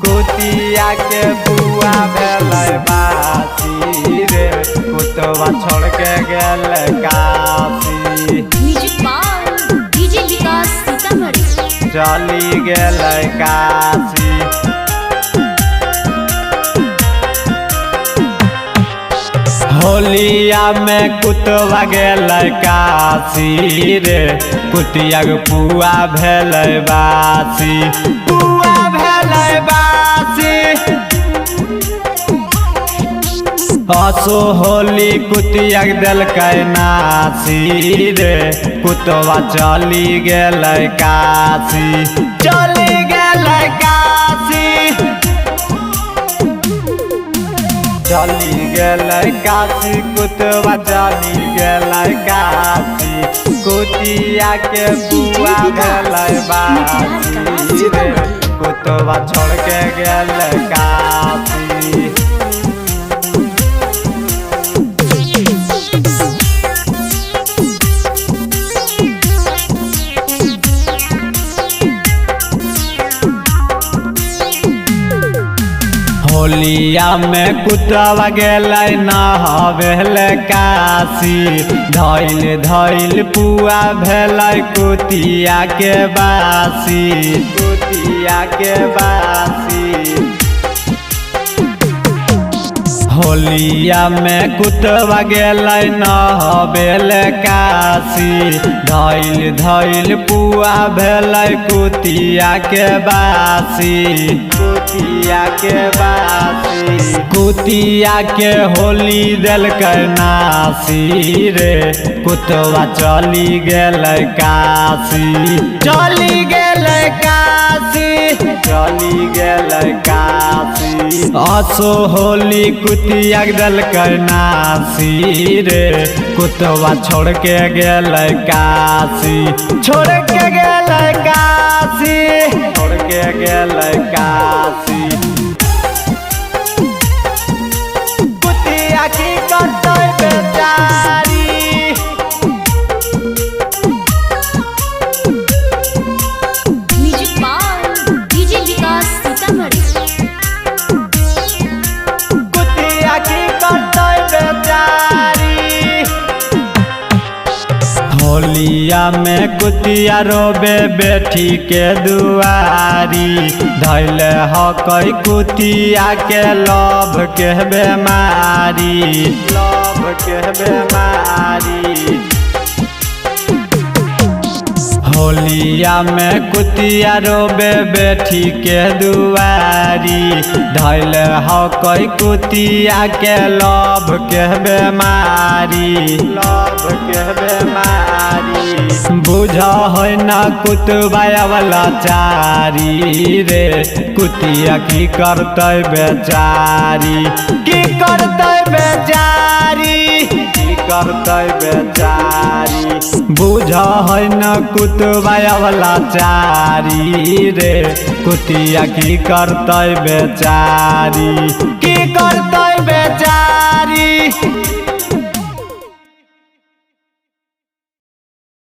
कुतिया के बुआ भेलै बासी रे, कुतवा छोड़ के गेल काशी। डीजे विकास सीतामढ़ी चली गेल काशी। होलिया में कुतवा गेल काशी रे, कुतिया के पुआ भेल बासी। पुआ भेल बासी। असो होली कुतिया देलकै नासी रे, कुतवा चली गेल काशी। चली गेल काशी। चली गेल काशी, कुतवा चली गेल काशी। कुतिया के बुआ भेल बासी रे, कुतवा छोड़ के गेल काशी। होलिया में कुतवा गेल नहावेल काशी। धैल धैल पुआ भेल कुतिया के बासी। कुतिया के बासी। होलिया में कुतवा गेल नहावेल काशी। धैल धैल पुआ भेल कुतिया के बासी। कुतिया के बासी। कुतिया के होली देलकै नासी रे, कुतवा चली गेल काशी। चली गेल काशी। चली गेल काशी। असो होली कुतिया देलकै नासी रे, कुतवा छोड़ के गेल काशी। छोड़ के गेल काशी। छोड़ के गेल काशी। कुतिया की करतै बेचारी। डीजे विकास सीतामढ़ी कुतिया की करतै बेचारी। होलिया में कुतिया रोबे बेटी के दुआरी। धैल हकै कुतिया के लभ के बेमारी। लभ के बेमारी। होलिया में कुतिया रोबे बेटी के दुआरी। धैल हकै कुतिया के लभ के बेमारी। लभ के बेमारी। बुझ है न कुतवा वाला चारी रे, कुतिया की करतै बेचारी। की करतै बेचारी। की करतै बेचारी। बुझ है न कुतवा वाला चारी रे, कुतिया की करतै बेचारी। की करतै बेचारी।